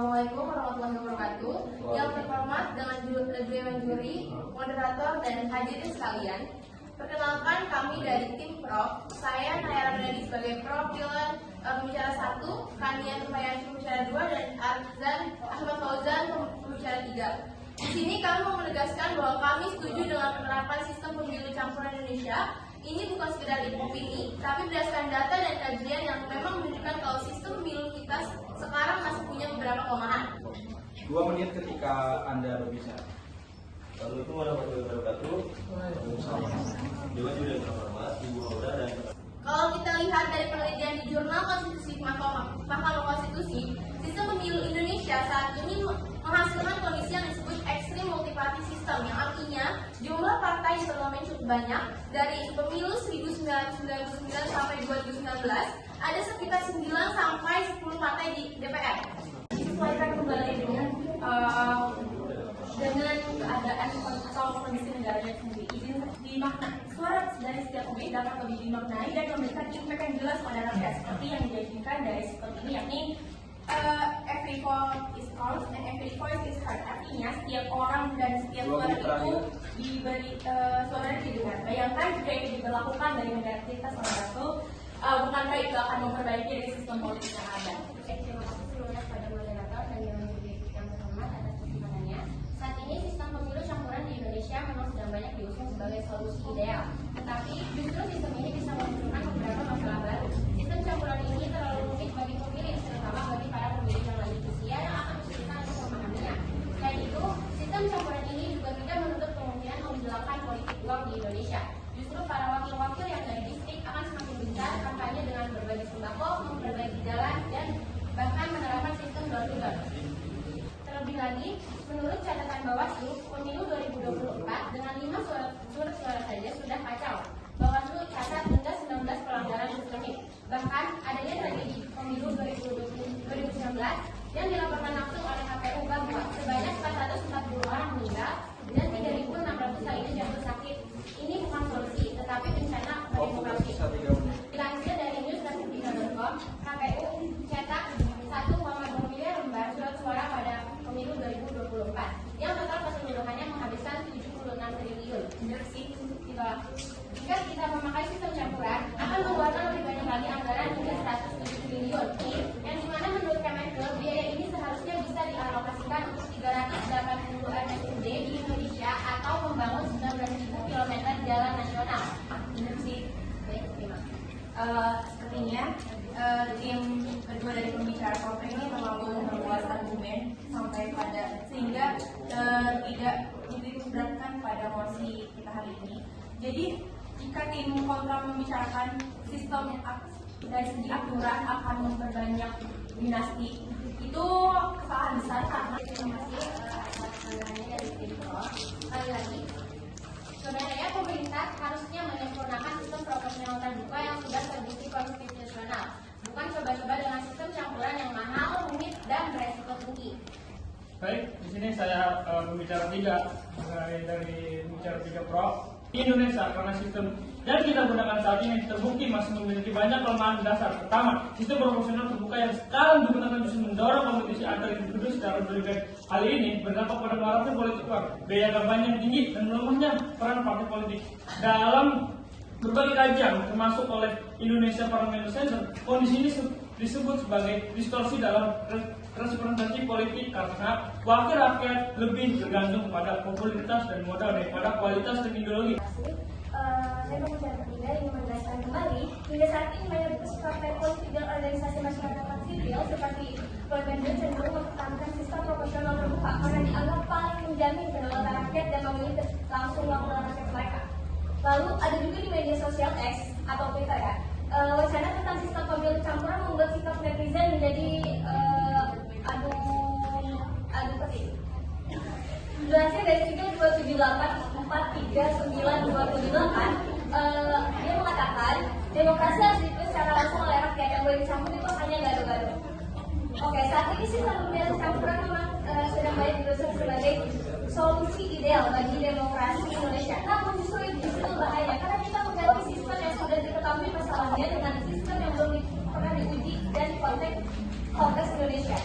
Assalamualaikum warahmatullahi wabarakatuh. Yang terhormat dengan Dewan Juri, moderator, dan hadirin sekalian. Perkenalkan kami dari tim Prof. Saya Nayara Renadi sebagai perwakilan pembicara 1, Kania Tumayanti pembicara 2, dan Arzan Ahmad Fauzan pembicara 3. Di sini kami mau menegaskan bahwa kami setuju dengan penerapan sistem pemilu campuran Indonesia. Ini bukan sekedar opini, tapi berdasarkan data dan kajian yang memang menunjukkan kalau sistem pemilu kita sekarang masih punya beberapa kelemahan. 2 menit ketika Anda berbicara. Assalamualaikum warahmatullahi wabarakatuh. Dewan Juri yang terhormat, Ibu Aura dan Kalau kita lihat dari penelitian di Jurnal Konstitusi Mahkamah Konstitusi, sistem pemilu Indonesia saat ini menghasilkan kondisi yang disebut ekstrim multiparty system, yang artinya jumlah partai di parlemen cukup banyak. Dari pemilu 1999 sampai 2019 ada sekitar 9 sampai 10 partai di DPR. Disesuaikan kembali dengan keadaan atau kondisi negaranya sendiri. Izin dimaknai. Suara dari setiap pemilih dapat lebih dimaknai dan memberikan impact yang jelas pada rakyat, seperti yang dijanjikan dari sistem ini, yakni every vote is counts and every voice is heard. Artinya setiap orang dan setiap suara itu diberi suaranya didengar. Bayangkan jika itu diberlakukan dari negara kita salah satu, bukankah itu akan memperbaiki dari sistem politik yang ada? Terima kasih sebelumnya kepada moderator dan yang terhormat atas kesimpulannya. Saat ini sistem pemilu campuran di Indonesia memang sedang banyak diusung sebagai solusi ideal. Tetapi justru sistem ini bisa memunculkan beberapa masalah baru. Sistem campuran ini terlalu rumit bagi pemilih, terutama bagi para pemilih yang lanjut usia yang akan kesulitan untuk memahaminya. Selain itu, sistem campuran ini juga tidak menutup kemungkinan menghilangkan politik uang di Indonesia. Justru para wakil-wakil yang dari distrik akan semakin gencar kampanye dengan berbagi sembako, memperbaiki jalan, dan bahkan menerapkan sistem door-to-door. Terlebih lagi, menurut catatan Bawaslu, pemilu 2024 dengan 5 surat suara saja sudah kacau. Bawaslu catat hingga 19 pelanggaran sistemik. Bahkan adanya tragedi pemilu 2019 yang dilaporkan langsung oleh KPU bahwa sebanyak 440 orang meninggal dan 3.600 lainnya jatuh sakit. Ini bukan solusi, tetapi bencana demokrasi. Dilansir dari news.republika.com, KPU cetak 1,2 miliar lembar surat suara pada pemilu 2024 yang total keseluruhannya menghabiskan 76 triliun. Benar sih, ditolak. Jika kita memakai sistem campuran, akan mengeluarkan lebih banyak lagi anggaran hingga 107 triliun, yang dimana menurut Kementerian biaya ini seharusnya bisa dialokasikan untuk 380 RSUD di Indonesia atau membangun 19.000 km jalan nasional. Benar sih. Baik, terima. Sepertinya tim kedua dari pembicara Prof ini terlalu membuat argumen sampai pada sehingga tidak beratkan pada mosi kita hari ini. Jadi jika tim kontra membicarakan sistem dari segi aturan akan memperbanyak dinasti, itu kesalahan besar karena terima kasih atas pandangannya dari tim Prof. Sekali lagi, sebenarnya pemerintah harusnya menyempurnakan sistem proporsional terbuka yang sudah terbukti konstitusional, bukan coba-coba dengan sistem campuran yang mahal, rumit, dan beresiko tinggi. Baik, di sini saya pembicara 3 dari pembicara 3 Prof. Di Indonesia, karena sistem yang kita gunakan saat ini terbukti masih memiliki banyak kelemahan dasar. Pertama, sistem proporsional terbuka yang sekarang digunakan justru mendorong kompetisi antar individu secara berlebihan. Hal ini berdampak pada maraknya politik uang, biaya kampanye yang tinggi, dan melemahnya peran partai politik. Dalam berbagai kajian, termasuk oleh Indonesia Parliamentary Center, kondisi ini disebut sebagai distorsi dalam representasi politik karena wakil rakyat lebih tergantung pada popularitas dan modal daripada kualitas dan ideologi. Saya pembicara ketiga ingin menegaskan kembali, hingga saat ini mayoritas partai politik dan organisasi masyarakat sipil seperti Golkar cenderung mempertahankan sistem proporsional terbuka karena dianggap paling menjamin kedaulatan rakyat dan memilih langsung wakil rakyat mereka. Lalu ada juga di media sosial X atau Twitter ya, wacana tentang sistem pemilu campuran membuat sikap netizen menjadi adu petik. Dilansir dari situs 278439228, dia mengatakan demokrasi harus diikuti secara langsung oleh rakyat, yang boleh dicampur itu hanya gado-gado. Oke, saat ini sistem pemilu campuran memang sedang banyak diusung sebagai solusi ideal bagi demokrasi Indonesia. Namun justru itu bahaya karena kita mengganti sistem yang sudah diketahui masalahnya dengan sistem yang belum pernah diuji dan konteks Indonesia.